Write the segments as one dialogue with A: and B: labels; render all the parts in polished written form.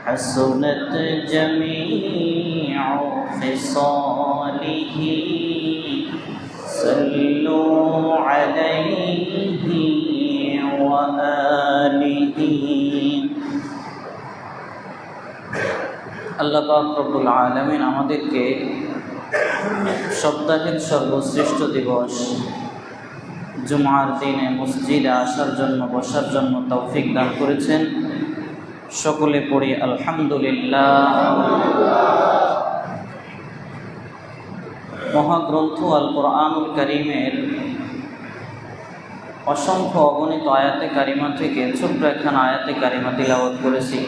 A: حسنت جميع خصاله صلوا عليه وآله আল্লাহ পাক রব্বুল আলামিন আমাদেরকে সপ্তাহের সর্বশ্রেষ্ঠ দিবস জুমার দিনে মসজিদে আসার জন্য বসার জন্য তৌফিক দান করেছেন। সকলে পড়ি আলহামদুলিল্লাহ। মহাগ্রন্থ আল কোরআনুল কারীমের অসংখ্য অগণিত আয়াতে কারিমা থেকে ছোট্ট একখানা আয়াতে কারিমা তিলাওয়াত করেছি।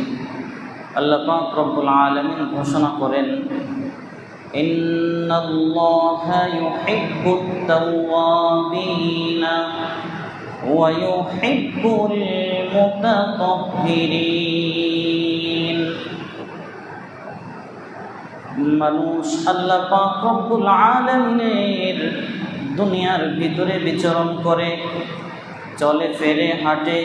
A: আল্লাহ পাক রব্বুল আলামিন ঘোষণা করেন, ইন্নাল্লাহা ইউহিব্বুত তাওয়াবিনা ওয়া ইউহিব্বুল মুতাতাহহিরিন। মানুষ আল্লাহ পাক রব্বুল আলামিনের দুনিয়ার ভিতরে বিচরণ করে, চলে ফেরে, হাঁটে।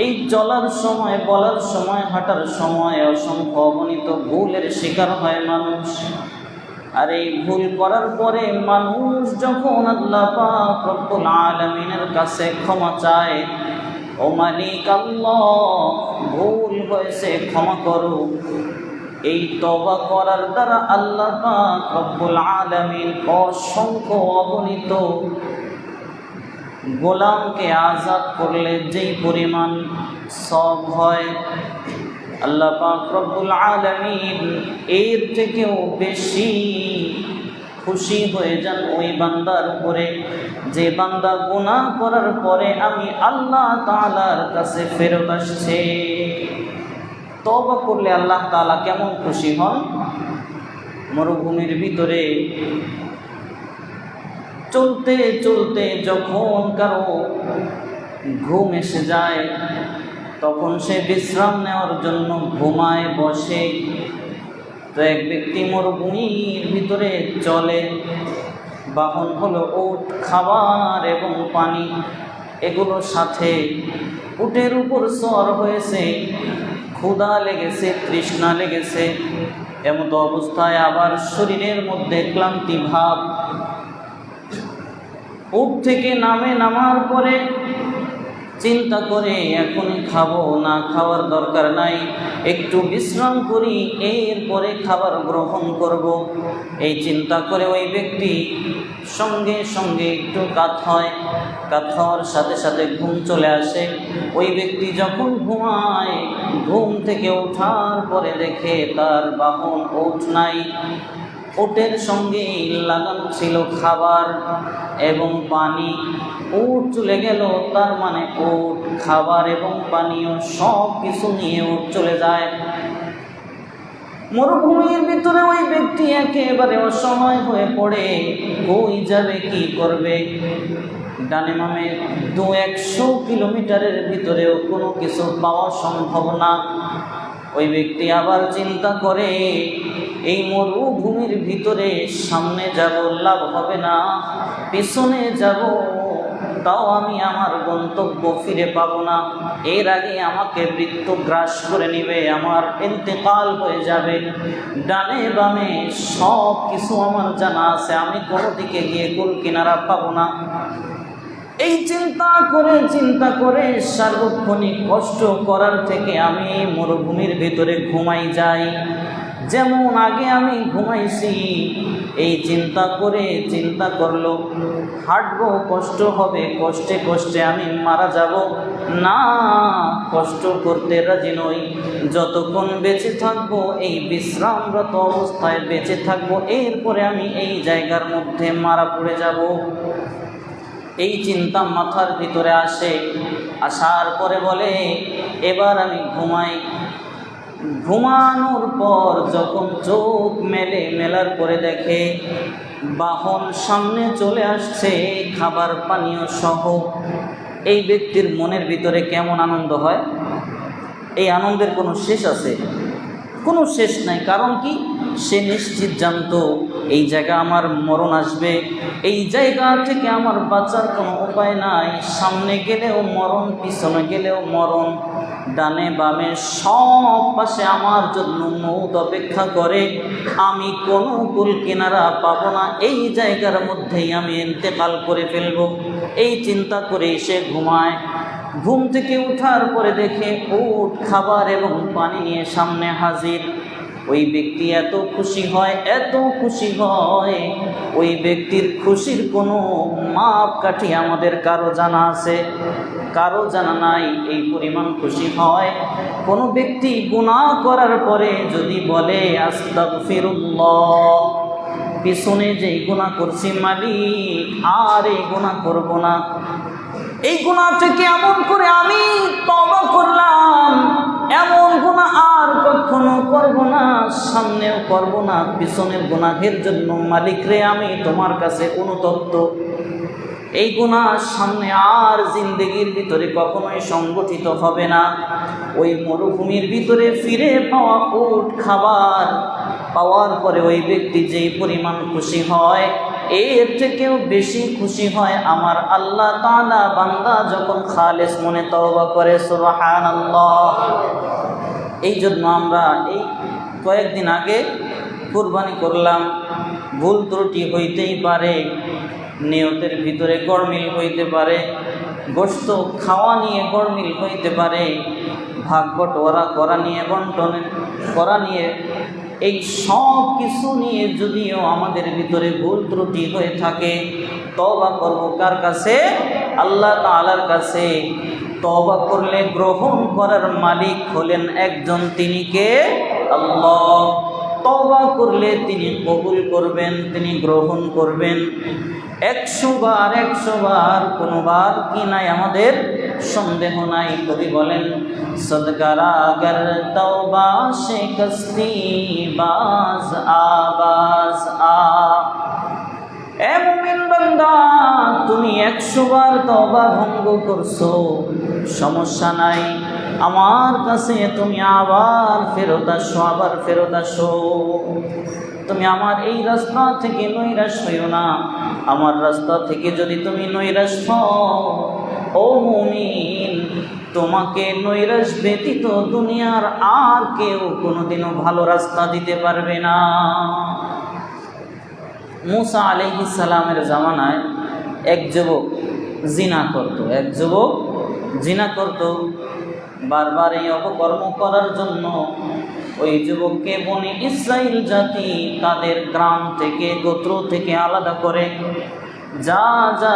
A: এই চলার সময়, বলার সময়, হাঁটার সময় অসংখ্য অগণিত ভুলের শিকার হয় মানুষ। আর এই ভুল করার পরে মানুষ যখন আল্লাহ পাক রব্বুল আলামিনের কাছে ক্ষমা চায়, ও মালিক আল্লাহ, ভুল হয়েছে, ক্ষমা করো, এই তওবা করার দ্বারা আল্লাহ পাক রব্বুল আলামিন অসংখ্য অগণিত গোলামকে আজাদ করলে যেই পরিমাণ সওয়াব হয়, আল্লাহ পাক রব্বুল আলামিন এর থেকেও বেশি খুশি হয়ে যান ওই বান্দার উপরে যে বান্দা গুনাহ করার পরে আমি আল্লাহ তাআলার কাছে ফেরত আসছে। তওবা করলে আল্লাহ তাআলা কেমন খুশি হন। মরুভূমির ভিতরে চলতে চলতে যখন কারো ঘুম এসে যায়, তখন সে বিশ্রাম নেওয়ার জন্য ঘুমায়, বসে। তো এক ব্যক্তি মরুভূমির ভিতরে চলে, বাহন হলো উট, খাবার এবং পানি, এগুলো সাথে। উটের উপর সওয়ার হয়েছে, ক্ষুধা লেগেছে, তৃষ্ণা লেগেছে, এমত অবস্থায় আবার শরীরের মধ্যে ক্লান্তি ভাব। উট থেকে নামার পরে চিন্তা করে এখনই খাবো না, খাওয়ার দরকার নাই, একটু বিশ্রাম করি, এরপরে খাবার গ্রহণ করব। এই চিন্তা করে ওই ব্যক্তি সঙ্গে সঙ্গে একটু কাত হয়, কাত হওয়ার সাথে সাথে ঘুম চলে আসে। ওই ব্যক্তি যখন ঘুমায়, ঘুম থেকে ওঠার পরে দেখে তার বাহন উট নাই। উটের সঙ্গে লাগানো ছিল খাবার এবং পানি। উট চলে গেল, তার মানে উট, খাবার এবং পানীয় সব কিছু নিয়ে উট চলে যায়। মরুভূমির ভিতরে ওই ব্যক্তি একেবারে অসহায় হয়ে পড়ে, কই যাবে, কি করবে। ডানে বামে 200 কিলোমিটারের ভিতরেও কোনো কিছু পাওয়া সম্ভব না। ওই ব্যক্তি আবার চিন্তা করে, এই মরুভূমির ভিতরে সামনে যাব, লাভ হবে না, পিছনে যাব, তাও আমি আমার গন্তব্য ফিরে পাবো না। এর আগে আমাকে মৃত্যু গ্রাস করে নিবে, আমার ইন্তেকাল হয়ে যাবে। ডানে বামে সব কিছু আমার জানা আছে, আমি কোনো দিকে গিয়ে কুল কিনারা পাবো না। এই চিন্তা করে সার্বক্ষণিক কষ্ট করার থেকে আমি মরুভূমির ভিতরে ঘুমাই যাই, যেমন আগে আমি ঘুমাইছি। এই চিন্তা করলো, হাঁটবো, কষ্ট হবে, কষ্টে কষ্টে আমি মারা যাব না, কষ্ট করতে রাজি নই। যতক্ষণ বেঁচে থাকবো, এই বিশ্রামরত অবস্থায় বেঁচে থাকবো, এরপরে আমি এই জায়গার মধ্যে মারা পড়ে যাব। এই চিন্তা মাথার ভিতরে আসে। আসার পরে বলে, এবার আমি ঘুমাই। ঘুমানোর পর যখন চোখ মেলার পরে দেখে বাহন সামনে চলে আসছে, খাবার পানীয় সহ। এই ব্যক্তির মনের ভিতরে কেমন আনন্দ হয়। এই আনন্দের কোনো শেষ আছে? কোনো শেষ নাই। কারণ কি? সে নিশ্চিত জানতো এই জায়গা আমার মরণ আসবে, এই জায়গা থেকে আমার বাঁচার কোনো উপায় নাই, সামনে গেলেও মরণ, পিছনে গেলেও মরণ, ডানে বামে সব পাশে আমার জন্য মৌত অপেক্ষা করে, আমি কোনো কুল কিনারা পাবো না, এই জায়গার মধ্যেই আমি ইন্তেকাল করে ফেলব। এই চিন্তা করে সে ঘুমায়। ঘুম থেকে ওঠার পরে দেখে উট খাবার এবং পানি নিয়ে সামনে হাজির। ওই ব্যক্তি এত খুশি হয়, এত খুশি হয়, ওই ব্যক্তির খুশির কোনো মাপকাঠি আমাদের কারো জানা আছে? কারো জানা নাই। এই পরিমাণ খুশি হয়। কোনো ব্যক্তি গুনাহ করার পরে যদি বলে আস্তাগফিরুল্লাহ, পিছনে যেই গুনাহ করছি মালিক আর এই গুনাহ করব না, এই গুনাহ থেকে এমন করে আমি তওবা করলাম, এমন গুনাহ আর কখনো করব না, সামনেও করব না, পিছনের গুনাহের জন্য মালিক রে আমি তোমার কাছে অনুতপ্ত, এই গুনাহ সামনে আর জিন্দেগির ভিতরে কখনোই সংগঠিত হবে না। ওই মরুভূমির ভিতরে ফিরে পাওয়া উট খাবার পাওয়ার পরে ওই ব্যক্তি যেই পরিমাণ খুশি হয়, এর থেকেও বেশি খুশি হয় আমার আল্লাহ তাআলা বান্দা যখন খালেস মনে তওবা করে। সুবহানাল্লাহ। এই জন্য আমরা এই কয়েকদিন আগে কুরবানি করলাম, ভুল ত্রুটি হইতেই পারে, নিয়তের ভিতরে গড়মিল হইতে পারে, গোশত খাওয়া নিয়ে গড়মিল হইতে পারে, ভাগ বটোয়ারা করা নিয়ে, বন্টন করা নিয়ে, এই সব কিছু নিয়ে যদিও আমাদের ভিতরে ভুল ত্রুটি হয়ে থাকে, তওবা করব কার কাছে? আল্লাহ তাআলার কাছে। তওবা করলে গ্রহণ করার মালিক হলেন একজন, তিনি কে? আল্লাহ। তওবা করলে তিনি কবুল করবেন, তিনি গ্রহণ করবেন। 100 বার 100 বার, কোনোবার কি নাই আমাদের সন্দেহ নাই। কবি বলেন সদকারা আগার তওবা শিকস্তি বাজ আবাজ আ। এ মুমিন বান্দা, তুমি 100 বার তওবা ভঙ্গ করছো, সমস্যা নাই, আমার কাছে তুমি আবার ফেরত আসো, আবার ফেরত আসো। তুমি আমার এই রাস্তা থেকে নৈরাশ হইও না। আমার রাস্তা থেকে যদি তুমি নৈরাশ হও, ও মুমিন, তোমাকে নৈরাশ ব্যতীত দুনিয়ার আর কেউ কোনোদিনও ভালো রাস্তা দিতে পারবে না। মুসা আলাইহিস সালামের জামানায় এক যুবক জিনা করত, এক যুবক জিনা করত। বারবার এই অপকর্ম করার জন্য ওই যুবককে বনি ইসরাইল জাতি তাদের গ্রাম থেকে, গোত্র থেকে আলাদা করে, যা যা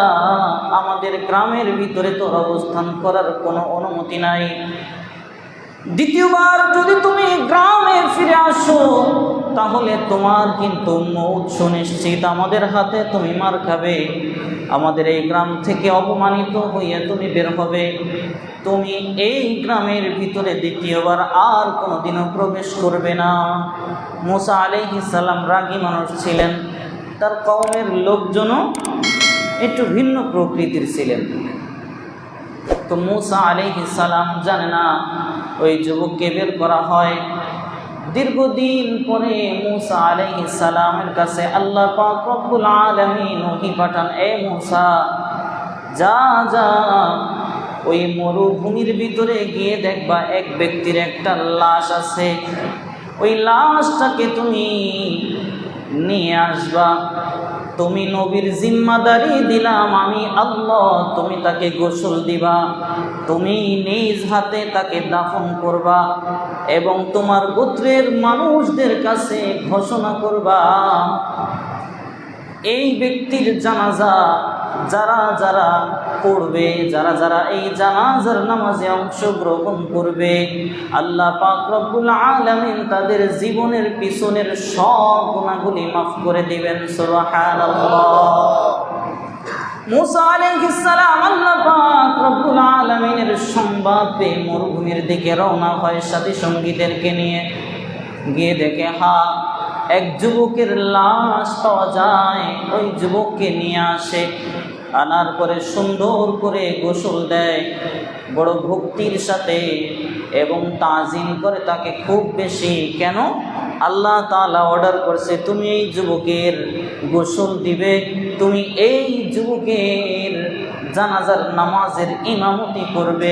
A: আমাদের গ্রামের ভিতরে তোর অবস্থান করার কোনো অনুমতি নাই। দ্বিতীয়বার যদি তুমি গ্রামে ফিরে আসো, তাহলে তোমার কিন্তু মৌত সুনিশ্চিত, আমাদের হাতে তুমি মার খাবে, আমাদের এই গ্রাম থেকে অপমানিত হইয়া তুমি বের হবে, তুমি এই গ্রামের ভিতরে দ্বিতীয়বার আর কোনোদিনও প্রবেশ করবে না। মুসা আলাইহিস সালাম রাগী মানুষ ছিলেন, তার কওমের লোকজনও একটু ভিন্ন প্রকৃতির ছিলেন। তো মুসা আলাইহিস সালাম জানে না, ওই যুবককে বের করা হয়। দীর্ঘদিন পরে মুসা আলাইহিস সালামের কাছে আল্লাহ পাক রব্বুল আলামিন ওহী পাঠান, এ মুসা, যা যা ওই মরুভূমির ভিতরে গিয়ে দেখবা এক ব্যক্তির একটা লাশ আছে, ওই লাশটাকে তুমি নিয়ে আসবা। তুমি নবীর জিম্মাদারি দিলাম আমি আল্লাহ, তুমি তাকে গোসল দিবা, তুমি নিজ হাতে তাকে দাফন করবা এবং তোমার গোত্রের মানুষদের কাছে ঘোষণা করবা, এই ব্যক্তির জানাজা যারা যারা পড়বে, যারা যারা এই জানাজার নামাজে অংশগ্রহণ করবে, আল্লাহ পাক রব্বুল আলামিন তাদের জীবনের পিছনের সব গুনাহগুলি মাফ করে দিবেন। সুবহানাল্লাহ। মুসা আলাইহিস সালাম আল্লাহ পাক রব্বুল আলামিনের সংবাদ পেয়ে মরুভূমির দিকে রওনা হয় সাথী সঙ্গীদেরকে নিয়ে। গিয়ে দেখে এক যুবকের লাশ পাওয়া যায়, ওই যুবককে নিয়ে আসে, আনার পরে সুন্দর করে গোসল দেয় বড় ভক্তির সাথে এবং তাজিম করে তাকে খুব বেশি। কেন? আল্লাহ তাআলা অর্ডার করছে তুমি এই যুবকের গোসল দিবে, তুমি এই যুবকের জানাজার নামাজের ইমামতি করবে,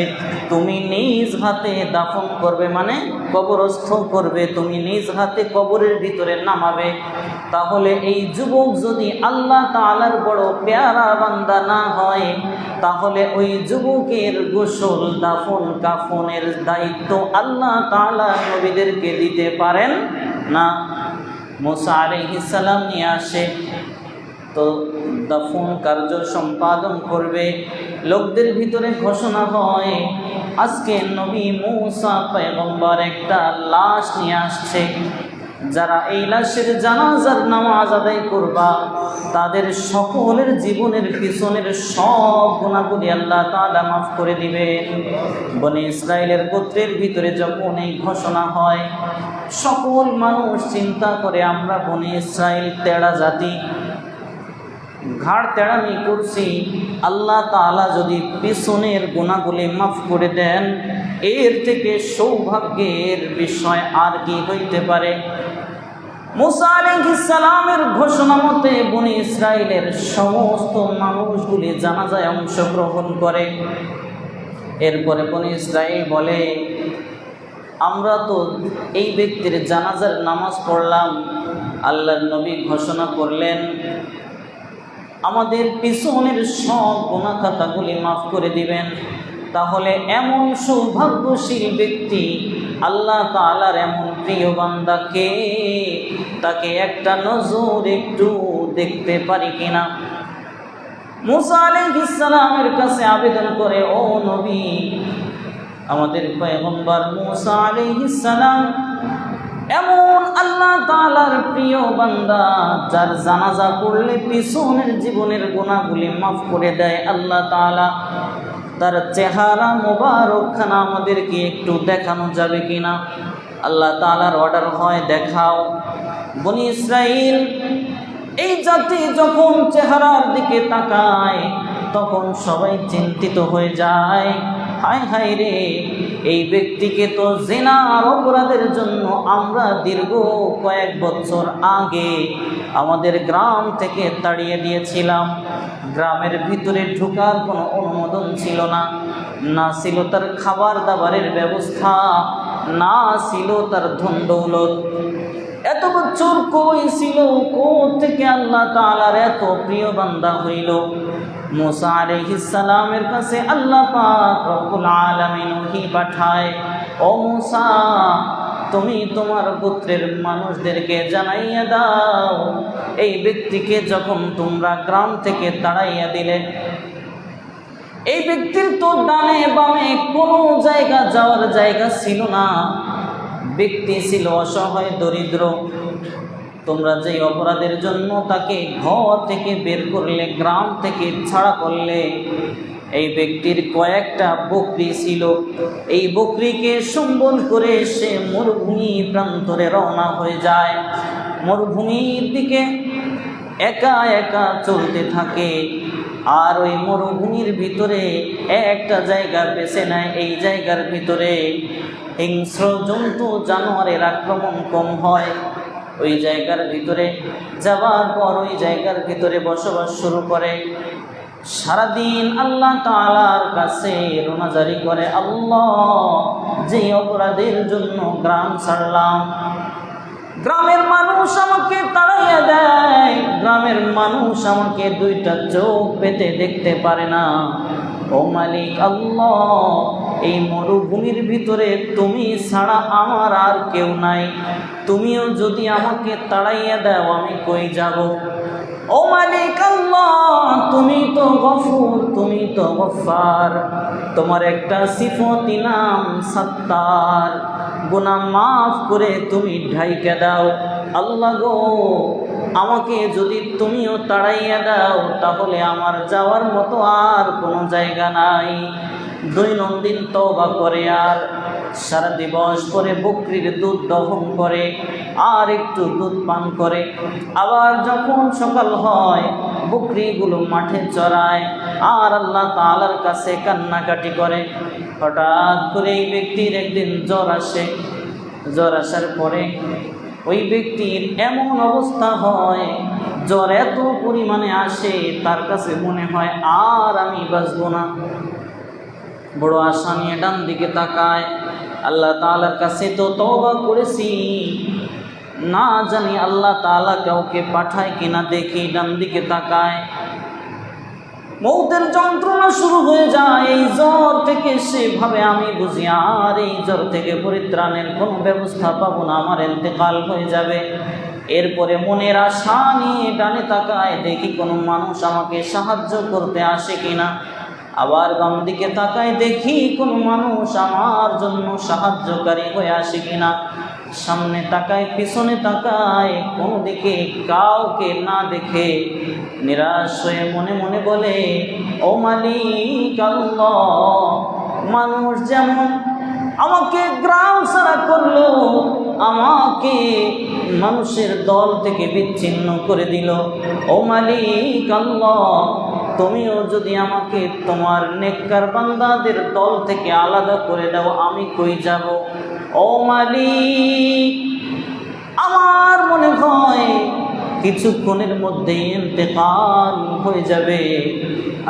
A: তুমি নিজ হাতে দাফন করবে, মানে কবরস্থ করবে, তুমি নিজ হাতে কবরের ভিতরে নামাবে। তাহলে এই যুবক যদি আল্লাহ তাআলার বড় পেয়ারা বান্দা না হয়, তাহলে ওই যুবকের গোসল দাফন কাফনের দায়িত্ব আল্লাহ তাআলা নবীদেরকে দিতে পারেন না। মুসা আলাইহিস সালাম নিয়ে আসে, তো দাফন কার্য সম্পাদন করবে। লোকদের ভিতরে ঘোষণা হয় আজকে নবী মুসা পয়গম্বর একটা লাশ নিয়ে আসছে, যারা এই লাশের জানাজার নামাজ আদায় করবা তাদের সকলের জীবনের পিছনের সব গুনাহগুলি আল্লাহ তাআলা মাফ করে দিবেন। বনি ইসরাইলের গোত্রের ভিতরে যখন এই ঘোষণা হয়, সকল মানুষ চিন্তা করে আমরা বনি ইসরাইল তেড়া জাতি, ঘাড় তেড়ামি করছি, আল্লাহ তাআলা যদি পিছনের গুনাহগুলি মাফ করে দেন, এর থেকে সৌভাগ্যের বিষয় আর কি হইতে পারে। মুসা আলাইহিস সালামের ঘোষণা মতে বনি ইসরাইলের সমস্ত মানুষগুলি জানাজায় অংশগ্রহণ করে। এরপরে বনি ইসরাইল বলে আমরা তো এই ব্যক্তির জানাজার নামাজ পড়লাম, আল্লাহর নবী ঘোষণা করলেন আমাদের পিছনের সব গুনাহ খাতাগুলি মাফ করে দিবেন। তাহলে এমন সৌভাগ্যশীল ব্যক্তি, আল্লাহ তাআলার এমন প্রিয় বান্দাকে, তাকে একটা নজর একটু দেখতে পারি কিনা। মুসা আলাইহিস সালামের কাছে আবেদন করে, ও নবী, আমাদের পয়গম্বর মুসা আলাইহিস সালাম এমন আল্লাহ তাআলার প্রিয় বান্দা, যার জানাজা পড়লে পিছনের জীবনের গুনাহগুলি মাফ করে দেয় আল্লাহ তাআলা, তার চেহারা মোবারকখানা আমাদেরকে একটু দেখানো যাবে কিনা। আল্লাহ তাআলার অর্ডার হয় দেখাও। বনি ইসরাইল এই জাতি যখন চেহারার দিকে তাকায় তখন সবাই চিন্তিত হয়ে যায়, হায় হায় রে, এই ব্যক্তিকে তো জিনার অপরাধের জন্য আমরা দীর্ঘ কয়েক বছর আগে আমাদের গ্রাম থেকে তাড়িয়ে দিয়েছিলাম। গ্রামের ভিতরে ঢোকার কোনো অনুমোদন ছিল না, না ছিল তার খাবার দাবারের ব্যবস্থা, না ছিল তার ধন দৌলত। এত বছর কই ছিল, থেকে আল্লাহ তাআলার এত প্রিয় বান্দা হইল। মুসা আলাইহিস সালামের কাছে আল্লাহ পাক রব্বুল আলামিন ওহী পাঠায়, ও মুসা, তুমি তোমার গোত্রের মানুষদেরকে জানাইয়া দাও, এই ব্যক্তিকে যখন তোমরা গ্রাম থেকে তাড়াইয়া দিলে, এই ব্যক্তির তো ডানে বামে কোনো জায়গা যাওয়ার জায়গা ছিল না, ব্যক্তি ছিল অসহায় দরিদ্র। তোমরা যেই অপরাধের জন্য তাকে ঘর থেকে বের করলে, গ্রাম থেকে ছাড়া করলে, এই ব্যক্তির কয়েকটা বকরি ছিল, এই বকরিকে সম্বল করে সে মরুভূমি প্রান্তরে রওনা হয়ে যায়। মরুভূমির দিকে একা একা চলতে থাকে, আর ওই মরুভূমির ভিতরে একটা জায়গা বেছে নেয়, এই জায়গার ভিতরে হিংস্র জন্তু জানোয়ারের আক্রমণ কম হয়। ওই জায়গার ভিতরে যাওয়ার পর ওই জায়গার ভিতরে বসবাস শুরু করে। সারাদিন আল্লাহ তাআলার কাছে রোনাজারি করে, আল্লাহ, যে অপরাধের জন্য গ্রাম ছাড়লাম, গ্রামের মানুষ আমাকে তাড়াইয়া দেয়, গ্রামের মানুষ আমাকে দুইটা চোখ পেতে দেখতে পারে না, ও মালিক আল্লাহ, এই মরুভূমির ভিতরে তুমি ছাড়া আমার আর কেউ নাই, তুমিও যদি আমাকে তাড়াইয়া দাও আমি কই যাব। ও মালিক আল্লাহ, তুমি তো গফুর, তুমি তো গফফার, তোমার একটা সিফতি নাম সত্তার, গুনাহ মাফ করে তুমি ঢাইকা দাও। আল্লাহ গো, আমাকে যদি তুমিও তাড়াইয়া দাও তাহলে আমার যাওয়ার মতো আর কোনো জায়গা নাই। দৈনন্দিন তওবা করে আর সারা দিবস করে বকরির দুধ দহন করে আর একটু দুধ পান করে, আবার যখন সকাল হয় বকরিগুলো মাঠে চড়ায় আর আল্লাহ তাআলার কাছে কান্নাকাটি করে। হঠাৎ করে এই ব্যক্তির একদিন জ্বর আসে। জ্বর আসার পরে ওই ব্যক্তির এমন অবস্থা হয়, জ্বর এত পরিমাণে আসে তার কাছে মনে হয় আর আমি বাঁচব না। বড় আশা নিয়ে ডান দিকে তাকায়, আল্লাহ তাআলার কাছে তো তওবা করেছি, না জানি আল্লাহ তাআলা কাউকে পাঠায় কিনা, দেখি ডান দিকে তাকায়, মৌতের যন্ত্রণা শুরু হয়ে যায়। এই জ্বর থেকে সে ভাবে আমি বুঝি আর এই জ্বর থেকে পরিত্রাণের কোনো ব্যবস্থা পাবো না, আমার ইন্তেকাল হয়ে যাবে। এরপরে মনের আশা নিয়ে ডানে তাকায়, দেখি কোনো মানুষ আমাকে সাহায্য করতে আসে কিনা। আবার বাম দিকে তাকায়, দেখি কোনো মানুষ আমার জন্য সাহায্যকারী হয়ে আসে কিনা। সামনে তাকায়, পিছনে তাকায়, কোনো দিকে কাউকে না দেখে নিরাশ হয়ে মনে মনে বলে, ও মালিক আল্লাহ, মানুষ যেমন আমাকে গ্রাম ছাড়া করলো, আমাকে মানুষের দল থেকে বিচ্ছিন্ন করে দিল, ও মালিক আল্লাহ, তুমিও যদি আমাকে তোমার নেককার বান্দাদের দল থেকে আলাদা করে দাও, আমি কই যাব? ও মালিক, আমার মনে হয় কিছুক্ষণের মধ্যেই ইন্তেকাল হয়ে যাবে।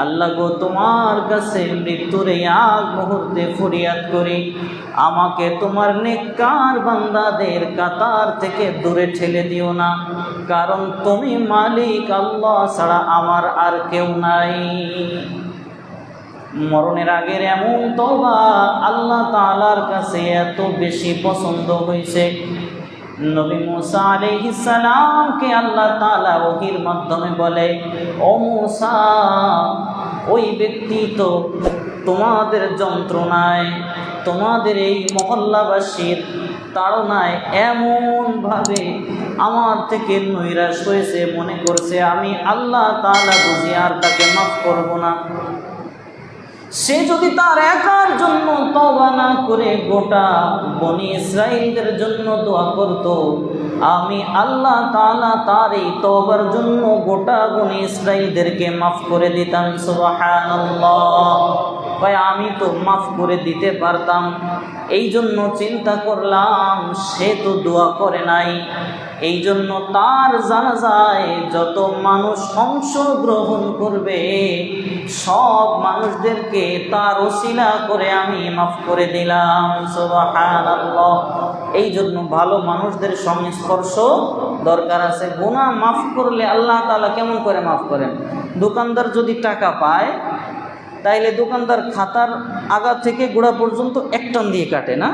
A: আল্লাহ গো, তোমার কাছে মৃত্যুর এই আগ মুহূর্তে ফরিয়াদ করি, আমাকে তোমার নেককার বান্দাদের কাতার থেকে দূরে ঠেলে দিও না, কারণ তুমি মালিক আল্লাহ ছাড়া আমার আর কেউ নাই। মরণের আগের এমন তওবা আল্লাহ তাআলার কাছে এত বেশি পছন্দ হয়েছে, নবী মুসা আলাইহিস সালামকে আল্লাহ তাআলা ওহীর মাধ্যমে বলে, ও মুসা, ওই ব্যক্তি তো তোমাদের যন্ত্রণায়, তোমাদের এই মহল্লাবাসীর তাড়নায় এমনভাবে আমার থেকে নৈরাশ হয়েছে, মনে করছে আমি আল্লাহ তাআলা বুঝি আর তাকে মাফ করব না। সে যদি তার একার জন্য তওবা না করে গোটা বনি ইসরাইলদের জন্য দোয়া করত, আমি আল্লাহ তাআলা তার এই তওবার জন্য গোটা বনি ইসরাইলদেরকে মাফ করে দিতাম। সুবহানাল্লাহ। ভাই, আমি তো মাফ করে দিতে পারতাম, এই জন্য চিন্তা করলাম সে তো দোয়া করে নাই, এই জন্য তার জানাজায় যত মানুষ অংশগ্রহণ করবে সব মানুষদেরকে তার ওসিলা করে আমি মাফ করে দিলাম। সুবহানাল্লাহ। এই জন্য ভালো মানুষদের সংস্পর্শ দরকার আছে। গুনাহ মাফ করলে আল্লাহ তাআলা কেমন করে মাফ করেন? দোকানদার যদি টাকা পায় তাইলে দোকানদার খাতার আগা থেকে গোড়া পর্যন্ত এক টান দিয়ে কাটে না,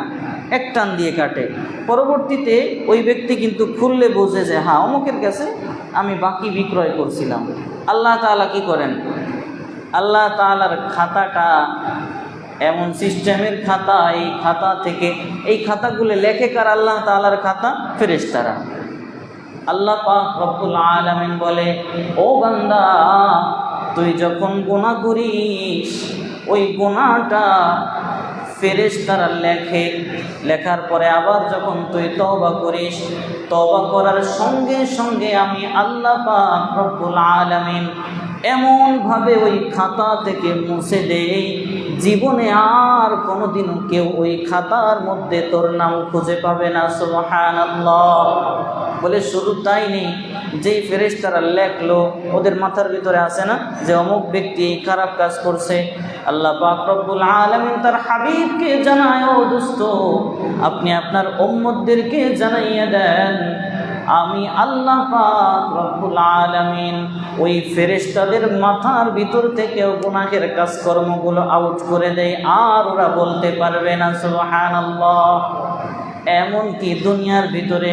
A: এক টান দিয়ে কাটে। পরবর্তীতে ওই ব্যক্তি কিন্তু খুললে বোঝে যে হ্যাঁ, অমুকের কাছে আমি বাকি বিক্রয় করছিলাম। আল্লাহ তাআলা কি করেন? আল্লাহ তাআলার খাতাটা এমন সিস্টেমের খাতা, এই খাতা থেকে এই খাতাগুলো লেখে কার? আল্লাহ তাআলার খাতা ফেরেশতারা। আল্লাহ পাক রব্বুল আলামিন বলে, ও বান্দা, তুই যখন গুনাহ করিস ওই গুনাহটা ফেরেশতারা লেখে, লেখার পরে আবার যখন তুই তওবা করিস, তওবা করার সঙ্গে সঙ্গে আমি আল্লাহ পাক রব্বুল আলামিন এমনভাবে ওই খাতা থেকে মুছে দেই, জীবনে আর কোনোদিনও কেউ ওই খাতার মধ্যে তোর নাম খুঁজে পাবে না। সুবহানাল্লাহ। বলে শুধু তাই নেই, যেই ফেরেশতারা লেখলো ওদের মাথার ভিতরে আসে না যে অমুক ব্যক্তি খারাপ কাজ করছে, আল্লাহ পাক রব্বুল আলামিন তার হাবিবকে জানায়, ও দোস্ত, আপনি আপনার উম্মতদেরকে জানাইয়া দেন, আমি আল্লাহ পাক রব্বুল আলামিন ওই ফেরেশতাদের মাথার ভিতর থেকেও গুনাহের কাজকর্মগুলো আউট করে দেয়, আর ওরা বলতে পারবে না। সুবহানাল্লাহ। এমন কি দুনিয়ার ভিতরে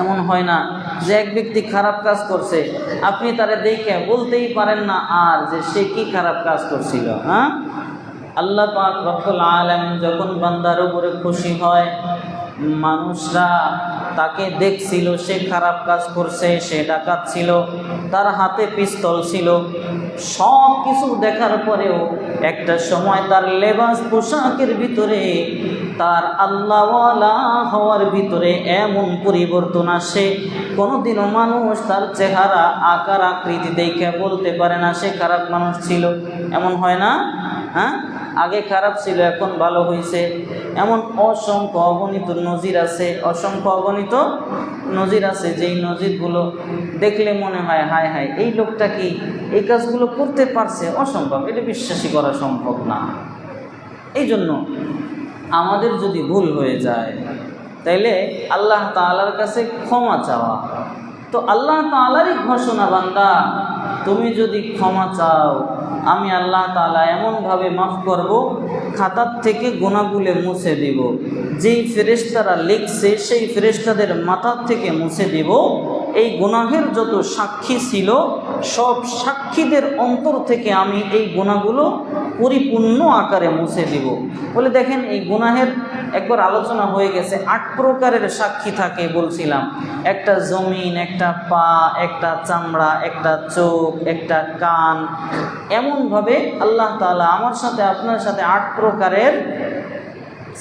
A: এমন হয় না যে এক ব্যক্তি খারাপ কাজ করছে, আপনি তারে দেখে বলতেই পারেন না আর যে সে কি খারাপ কাজ করছিল। হ্যাঁ, আল্লাহ পাক রব্বুল আলামিন যখন বান্দার উপরে খুশি হয়, মানুষরা তাকে দেখছিল সে খারাপ কাজ করছে, সে ডাকাত ছিল, তার হাতে পিস্তল ছিল, সব কিছু দেখার পরেও একটা সময় তার লেবাস পোশাকের ভিতরে, তার আল্লাহওয়ালা হওয়ার ভিতরে এমন পরিবর্তন আসে, কোনোদিনও মানুষ তার চেহারা আকার আকৃতি দেখে বলতে পারে না সে খারাপ মানুষ ছিল। এমন হয় না? হ্যাঁ, আগে খারাপ ছিল এখন ভালো হয়েছে, এমন অসংখ্য অগণিত নজির আছে, অসংখ্য অগণিত নজির আছে, যেই নজিরগুলো দেখলে মনে হয় হায় হায় এই লোকটা কি এই কাজগুলো করতে পারছে, অসম্ভব, এটা বিশ্বাসই করা সম্ভব না। এই জন্য আমাদের যদি ভুল হয়ে যায় তাইলে আল্লাহ তাআলার কাছে ক্ষমা চাওয়া। তো আল্লাহ তাআলারই ঘোষণা, বান্দা তুমি যদি ক্ষমা চাও আমি আল্লাহ তাআলা এমনভাবে মাফ করব, খাতার থেকে গুনাহগুলো মুছে দেব। যেই ফেরেশতারা লিখছে সেই ফেরেশতাদের মাথার থেকে মুছে দেব। এই গুনাহের যত সাক্ষী ছিল সব সাক্ষীদের অন্তর থেকে আমি এই গুনাহগুলো পরিপূর্ণ আকারে মুছে দিব। বলে দেখেন, এই গুনাহের একবার আলোচনা হয়ে গেছে, 8 প্রকারের সাক্ষী থাকে বলছিলাম। একটা জমিন, একটা পা, একটা চামড়া, একটা চোখ, একটা কান। এমনভাবে আল্লাহ তাআলা আমার সাথে আপনার সাথে 8 প্রকারের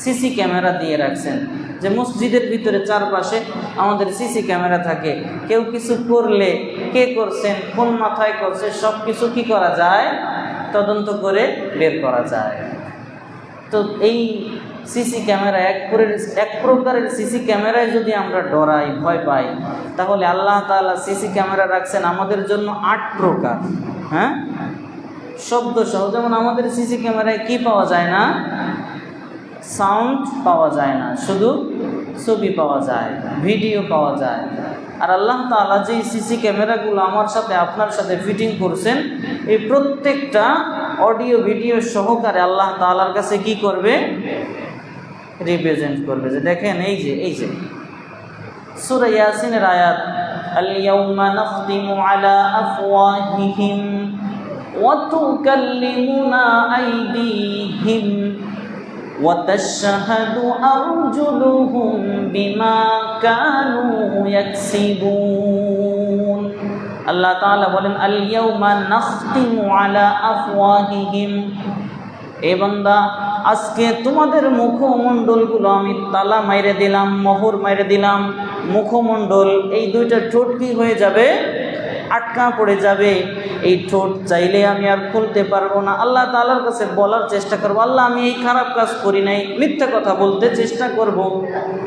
A: সিসি ক্যামেরা দিয়ে রাখছেন, যে মসজিদের ভিতরে চারপাশে আমাদের সিসি ক্যামেরা থাকে। কেউ কিছু করলে কে করছেন, কোন মাথায় করছে, সব কিছু কী করা যায়, তদন্ত করে বের করা যায়। তো এই সিসি ক্যামেরা এক প্রকারের সিসি ক্যামেরায় যদি আমরা ডরাই, ভয় পাই, তাহলে আল্লাহ তাআলা সিসি ক্যামেরা রাখছেন আমাদের জন্য 8 প্রকার। হ্যাঁ, শব্দ সহ। যেমন আমাদের সিসি ক্যামেরায় কি পাওয়া যায় না, সাউন্ড পাওয়া যায় না, শুধু ছবি পাওয়া যায়, ভিডিও পাওয়া যায়। আর আল্লাহ তাআলা যে সিসি ক্যামেরাগুলো আমার সাথে আপনার সাথে ফিটিং করছেন, এই প্রত্যেকটা অডিও ভিডিও সহকারে আল্লাহ তাআলার কাছে কি করবে, রিপ্রেজেন্ট করবে। যে দেখেন এই যে সূরা ইয়াসিনের আয়াত, আল ইয়াউমা নাখতিমু আলা আফওয়াহিহিম ওয়া তুকাল্লিমুনা আইদিহিম ওয়া তাশহাদু আরজুলুহুম বিমা কানু ইয়াকসিবুন। আল্লাহ তাআলা বলেন, আল ইয়াউমা নাখতিমু আলা আফওয়াহিহিম, এ বান্দা আজকে তোমাদের মুখমণ্ডলগুলো আমি তালা মাইরে দিলাম, মোহর মাইরে দিলাম। মুখমণ্ডল, এই দুইটা ঠোঁট কি হয়ে যাবে, আটকা পড়ে যাবে। এই ঠোঁট চাইলে আমি আর খুলতে পারবো না। আল্লাহ তাআলার কাছে বলার চেষ্টা করবো, আল্লাহ আমি এই খারাপ কাজ করি নাই, মিথ্যা কথা বলতে চেষ্টা করব।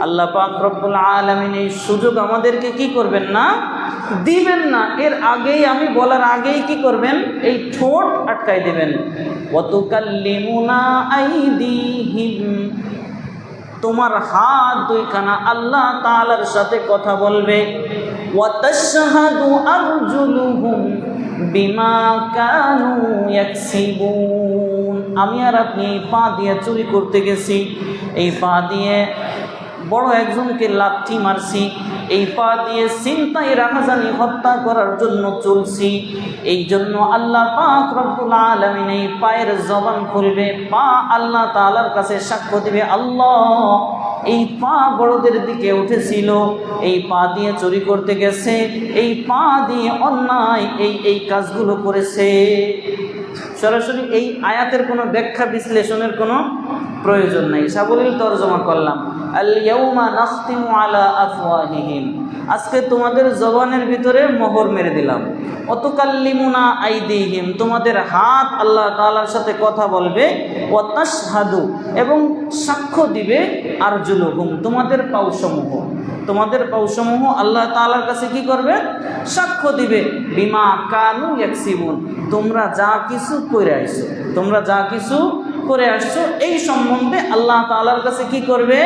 A: আল্লাহ পাক রব্বুল আলামিন এই সুযোগ আমাদেরকে কি করবেন না, দিবেন না। এর আগেই, আমি বলার আগেই কি করবেন, এই ঠোঁট আটকাই দিবেন। ওয়া তুকাল্লিমুনা আইদিহিম, তোমার হাত দুইখানা আল্লাহ তাআলার সাথে কথা বলবে। ওয়া তাশহাদু আরজুলুহুম বিমা কানু ইয়াকসিবুন, আমি আর আপনি এই পা দিয়ে চুরি করতে গেছি, এই পা দিয়ে বড় একজনকে লাথি মারছি, এই পা দিয়ে ছিনতাই রাহাজানি হত্যা করার জন্য চলছি। এই জন্য আল্লাহ পাক রব্বুল আলামিন এই পায়ের জবান খুলবে, পা আল্লাহ তাআলার কাছে সাক্ষ্য দিবে, আল্লাহ এই পা বড়দের দিকে উঠেছিল, এই পা দিয়ে চুরি করতে গেছে, এই পা দিয়ে অন্যায় এই কাজগুলো করেছে। সরাসরি এই আয়াতের কোনো ব্যাখ্যা বিশ্লেষণের কোনো প্রয়োজন নাই, সাবলীল তরজমা করলাম। আল ইয়াউমা নাখতিমু আলা আফওয়াহিহিম, আজকে তোমাদের জবানের ভিতরে মোহর মেরে দিলাম। ওয়া তুকাল্লিমুনা আইদিহিম, তোমাদের হাত আল্লাহ তাআলার সাথে কথা বলবে। ওয়া তাশহাদু, এবং সাক্ষ্য দিবে আরজুলুহুম, তোমাদের পাউসমূহ, তোমাদের পাউসমূহ আল্লাহ তাআলার কাছে কি করবে, সাক্ষ্য দিবে। বিমা কানু ইয়াকসিবুন, তোমরা যা কিছু করে আসছো, তোমরা যা কিছু করে আসছো এই সম্বন্ধে আল্লাহ তাআলার কাছে কি করবে,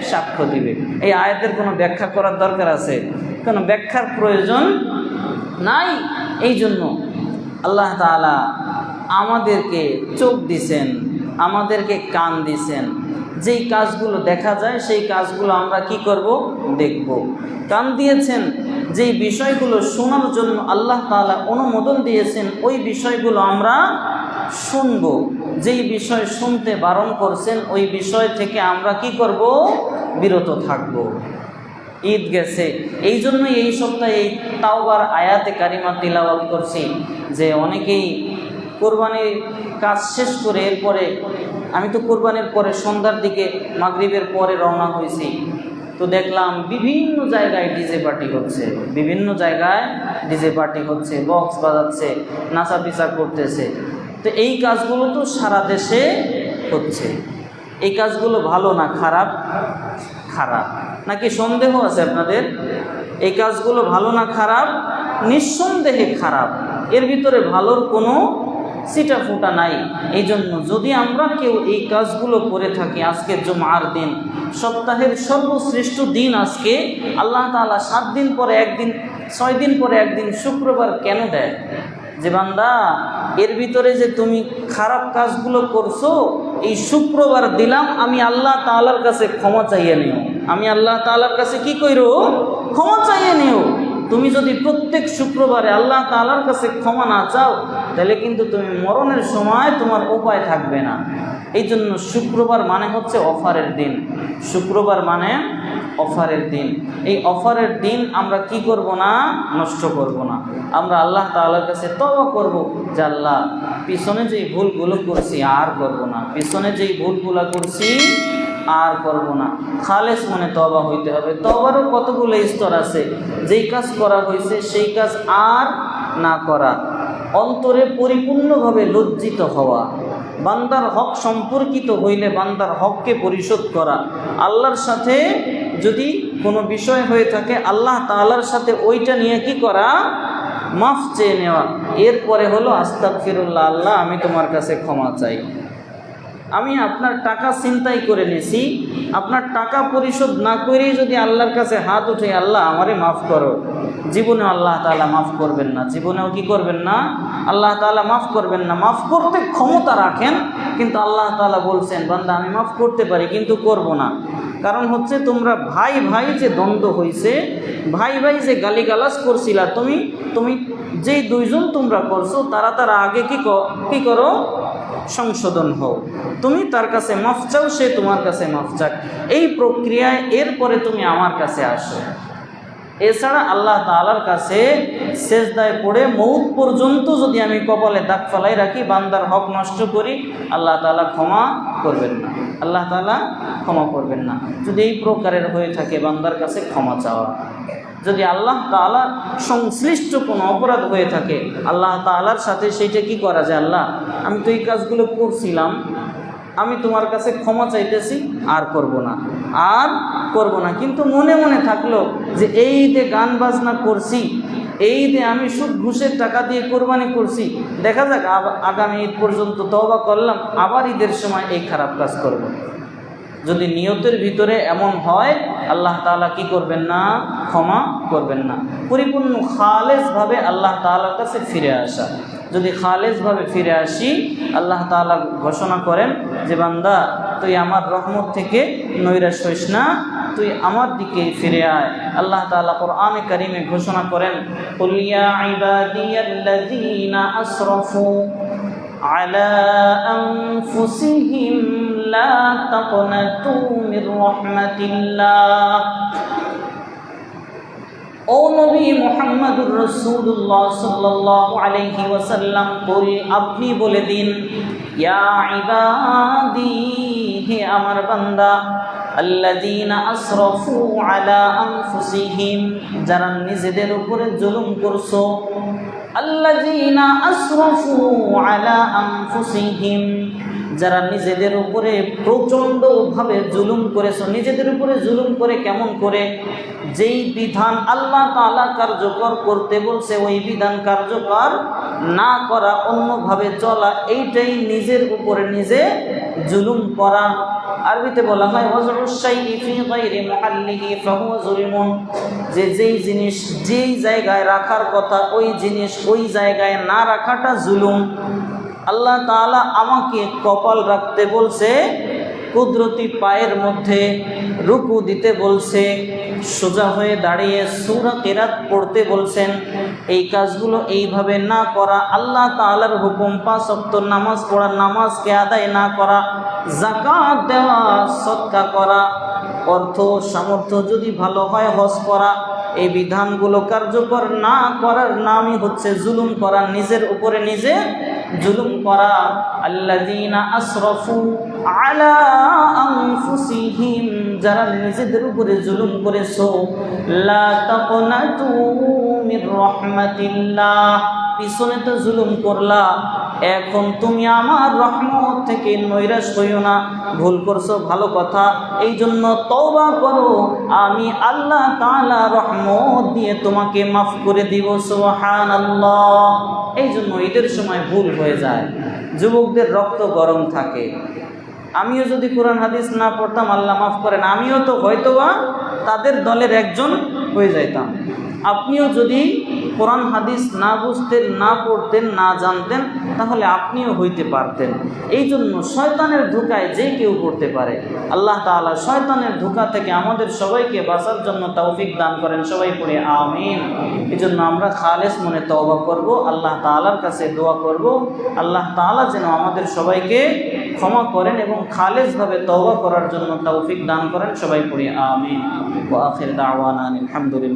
A: সাক্ষ্য দিবে। এই আয়াতের কোনো ব্যাখ্যা করার দরকার আছে? কোনো ব্যাখ্যার প্রয়োজন নাই। এই জন্য আল্লাহ তাআলা আমাদেরকে চোখ দিছেন, আমাদেরকে কান দিছেন, যেই কাজগুলো দেখা যায় সেই কাজগুলো আমরা কি করব, দেখব। কান দিয়েছেন, যেই বিষয়গুলো শোনার জন্য আল্লাহ তাআলা অনুমোদন দিয়েছেন ওই বিষয়গুলো আমরা শুনব। যেই বিষয় শুনতে বারণ করছেন ওই বিষয় থেকে আমরা কি করব, বিরত থাকব। ঈদ গেছে, এই জন্যই এই সপ্তাহে এই তাওবার আয়াতে কারিমা তিলাওয়াত করছি, যে অনেকেই কোরবানির কাজ শেষ করে এরপরে, আমি তো কোরবানির পরে সন্ধ্যার দিকে মাগরিবের পরে রওনা হয়েছি, তো দেখলাম বিভিন্ন জায়গায় ডিজে পার্টি হচ্ছে, বিভিন্ন জায়গায় ডিজে পার্টি হচ্ছে, বক্স বাজাচ্ছে, নাচা পিচা করতেছে। তো এই কাজগুলো তো সারা দেশে হচ্ছে। এই কাজগুলো ভালো না খারাপ? খারাপ। নাকি সন্দেহ আছে আপনাদের? এই কাজগুলো ভালো না খারাপ? নিঃসন্দেহে খারাপ, এর ভিতরে ভালোর কোনো সিটা ফুটা নাই। এই জন্য যদি আমরা কেউ এই কাজগুলো করে থাকি, আজকে জুমার দিন, সপ্তাহের সর্বশ্রেষ্ঠ দিন আজকে, আল্লাহ তাআলা 7 দিন পরে একদিন, 6 দিন পরে একদিন শুক্রবার কেন দেয়? যে বান্দা এর ভিতরে যে তুমি খারাপ কাজগুলো করছো, এই শুক্রবার দিলাম, আমি আল্লাহ তাআলার কাছে ক্ষমা চাইয়ে নিও। আমি আল্লাহ তাআলার কাছে কি কইরো? ক্ষমা চাইয়ে নিও। তুমি যদি প্রত্যেক শুক্রবারে আল্লাহ তাআলার কাছে ক্ষমা না চাও, তাহলে কিন্তু তুমি মরণের সময় তোমার উপায় থাকবে না। এই জন্য শুক্রবার মানে হচ্ছে অফারের দিন। শুক্রবার মানে অফারের দিন। এই অফারের দিন আমরা কি করব না? নষ্ট করব না। আমরা আল্লাহ তাআলার কাছে তওবা করব যে আল্লাহ, পিছনে যেই ভুলগুলো করছি আর করব না, পিছনে যেই ভুলগুলো করছি আর করব না। খালেস মনে তওবা হইতে হবে। তওবারও কতগুলো স্তর আছে। যেই কাজ করা হয়েছে সেই কাজ আর না করা, অন্তরে পরিপূর্ণভাবে লজ্জিত হওয়া, বান্দার হক সম্পর্কিত হইলে বান্দার হককে পরিশোধ করা, আল্লাহর সাথে যদি কোনো বিষয় হয়ে থাকে আল্লাহ তাআলার সাথে ওইটা নিয়ে কি করা? মাফ চেয়ে নেওয়া। এরপরে হলো আস্তাগফিরুল্লাহ, আল্লাহ আমি তোমার কাছে ক্ষমা চাই। আমি আপনার টাকা ছিনতাই করে নিয়েছি, আপনার টাকা পরিশোধ না করেই যদি আল্লাহর কাছে হাত উঠে, আল্লাহ আমারে মাফ করো, জীবনেও আল্লাহ তাআলা মাফ করবেন না। জীবনেও কি করবেন না? আল্লাহ তাআলা মাফ করবেন না। মাফ করতে ক্ষমতা রাখেন, কিন্তু আল্লাহ তাআলা বলছেন বান্দা আমি মাফ করতে পারি কিন্তু করব না। কারণ হচ্ছে তোমরা ভাই ভাই যে দ্বন্দ্ব হয়েছে, ভাই ভাই যে গালিগালাজ করছিলা, তুমি যেই দুইজন তোমরা করছো, তারা আগে কি করো? সংশোধন হও। তুমি তার কাছে মাফ চাও, সে তোমার কাছে মাফ চাক। এই প্রক্রিয়ায় এরপরে তুমি আমার কাছে আসো। এছাড়া আল্লাহ তাআলার কাছে সেজদায় পড়ে মৌত পর্যন্ত যদি আমি কপালে দাগ ফেলাই রাখি, বান্দার হক নষ্ট করি, আল্লাহ তাআলা ক্ষমা করবেন না। আল্লাহ তাআলা ক্ষমা করবেন না। যদি এই প্রকারের হয়ে থাকে বান্দার কাছে ক্ষমা চাওয়া। যদি আল্লাহ তাআলার সংশ্লিষ্ট কোনো অপরাধ হয়ে থাকে, আল্লাহ তাআলার সাথে সেইটা কি করা যায়? আল্লাহ আমি তো এই কাজগুলো করছিলাম, আমি তোমার কাছে ক্ষমা চাইতেছি, আর করব না। কিন্তু মনে মনে থাকলো যে এই ঈদে গান বাজনা করছি, এই ঈদে আমি সুদ ঘুষের টাকা দিয়ে কোরবানি করছি, দেখা যাক আগামী ঈদ পর্যন্ত তওবা করলাম, আবার ঈদের সময় এই খারাপ কাজ করব। যদি নিয়তের ভিতরে এমন হয়, আল্লাহ তাআলা কি করবেন না? ক্ষমা করবেন না। পরিপূর্ণ খালেসভাবে আল্লাহ তাআলার কাছে ফিরে আসা। যদি খালেসভাবে ফিরে আসি, আল্লাহ তাআলা ঘোষণা করেন যে বান্দা তুই আমার রহমত থেকে নৈরাশ হইস না, তুই আমার দিকে ফিরে আয়। আল্লাহ তাআলা কোরআনে কারিমে ঘোষণা করেন, কুল ইয়া ইবাদিয়াল্লাযীনা আসরাফু আলা আনফুসিহিম লা তাকনাতু মির রাহমাতিল্লাহ। ও নবী মুহাম্মদুর রাসূলুল্লাহ সাল্লাল্লাহু আলাইহি ওয়াসাল্লাম, বল আপনি বলে দিন, ইয়া ইবাদি, হে আমার বান্দা, আল্লাযীনা আসরাফু আলা আনফুসিহিম, যারা নিজেদের উপরে জুলুম করছো, আল্লাযীনা আসরাফু আলা আনফুসিহিম, যারা নিজেদের উপরে প্রচণ্ডভাবে জুলুম করেছো। নিজেদের উপরে জুলুম করে কেমন করে? যেই বিধান আল্লাহ তাআলা কার্যকর করতে বলছে ওই বিধান কার্যকর না করা, অন্যভাবে চলা, এইটাই নিজের উপরে নিজে জুলুম করা। আরবিতে বলা হয় ওয়াজউশ শাইই ফি গায়রি মুহাল্লিহি ফাহুয়া যুলমুন, যে যেই জিনিস যেই জায়গায় রাখার কথা ওই জিনিস ওই জায়গায় না রাখাটা জুলুম। আল্লাহ তাআলা আমাকে কপাল রাখতে বলছে, কুদরতি পায়ের মধ্যে রুকু দিতে বলছে, সোজা হয়ে দাঁড়িয়ে সূরা কিরাত পড়তে বলছেন। এই কাজগুলো এইভাবে না করা, আল্লাহ তাআলার হুকুম 5 ওয়াক্ত নামাজ পড়া, নামাজকে আদায় না করা, যাকাত দেওয়া, সদকা করা, অর্থ সামর্থ্য যদি ভালো হয় হজ করা, এই বিধানগুলো কার্যকর না করার নামই হচ্ছে জুলুম করা, নিজের উপরে নিজে জুলুম করা। আল্লাযীনা আসরাফু আলা আনফুসিহিম, যারা নিজেদের উপরে জুলুম করেছো, লা তাকনাতু মির রাহমাতিল্লাহ, পিছনে তো জুলুম করলা, এখন তুমি আমার রহমত থেকে নৈরাশ হইও না। ভুল করছো ভালো কথা, এই জন্য তওবা করো, আমি আল্লাহ তাআলা রহমত দিয়ে তোমাকে মাফ করে দিব। সুবহানাল্লাহ। এই জন্য ঈদের সময় ভুল হয়ে যায়, যুবকদের রক্ত গরম থাকে। আমিও যদি কোরআন হাদিস না পড়তাম, আল্লাহ মাফ করেন, আমিও তো হয়তোবা তাদের দলের একজন হয়ে যাইতাম। আপনিও যদি কোরআন হাদিস না বুঝতেন, না পড়তেন, না জানতেন, তাহলে আপনিও হইতে পারতেন। এই জন্য শয়তানের ধোঁকায় যে কেউ পড়তে পারে। আল্লাহ তাআলা শয়তানের ধোঁকা থেকে আমাদের সবাইকে বাঁচার জন্য তৌফিক দান করেন। সবাই পড়ে আমিন। এই জন্য আমরা খালেস মনে তওবা করব, আল্লাহ তাআলার কাছে দোয়া করব, আল্লাহ তাআলা যেন আমাদের সবাইকে ক্ষমা করেন এবং খালেসভাবে তওবা করার জন্য তৌফিক দান করেন। সবাই পড়ে আমিন। ওয়া আখির দাওয়ানা আলহামদুলিল্লাহ।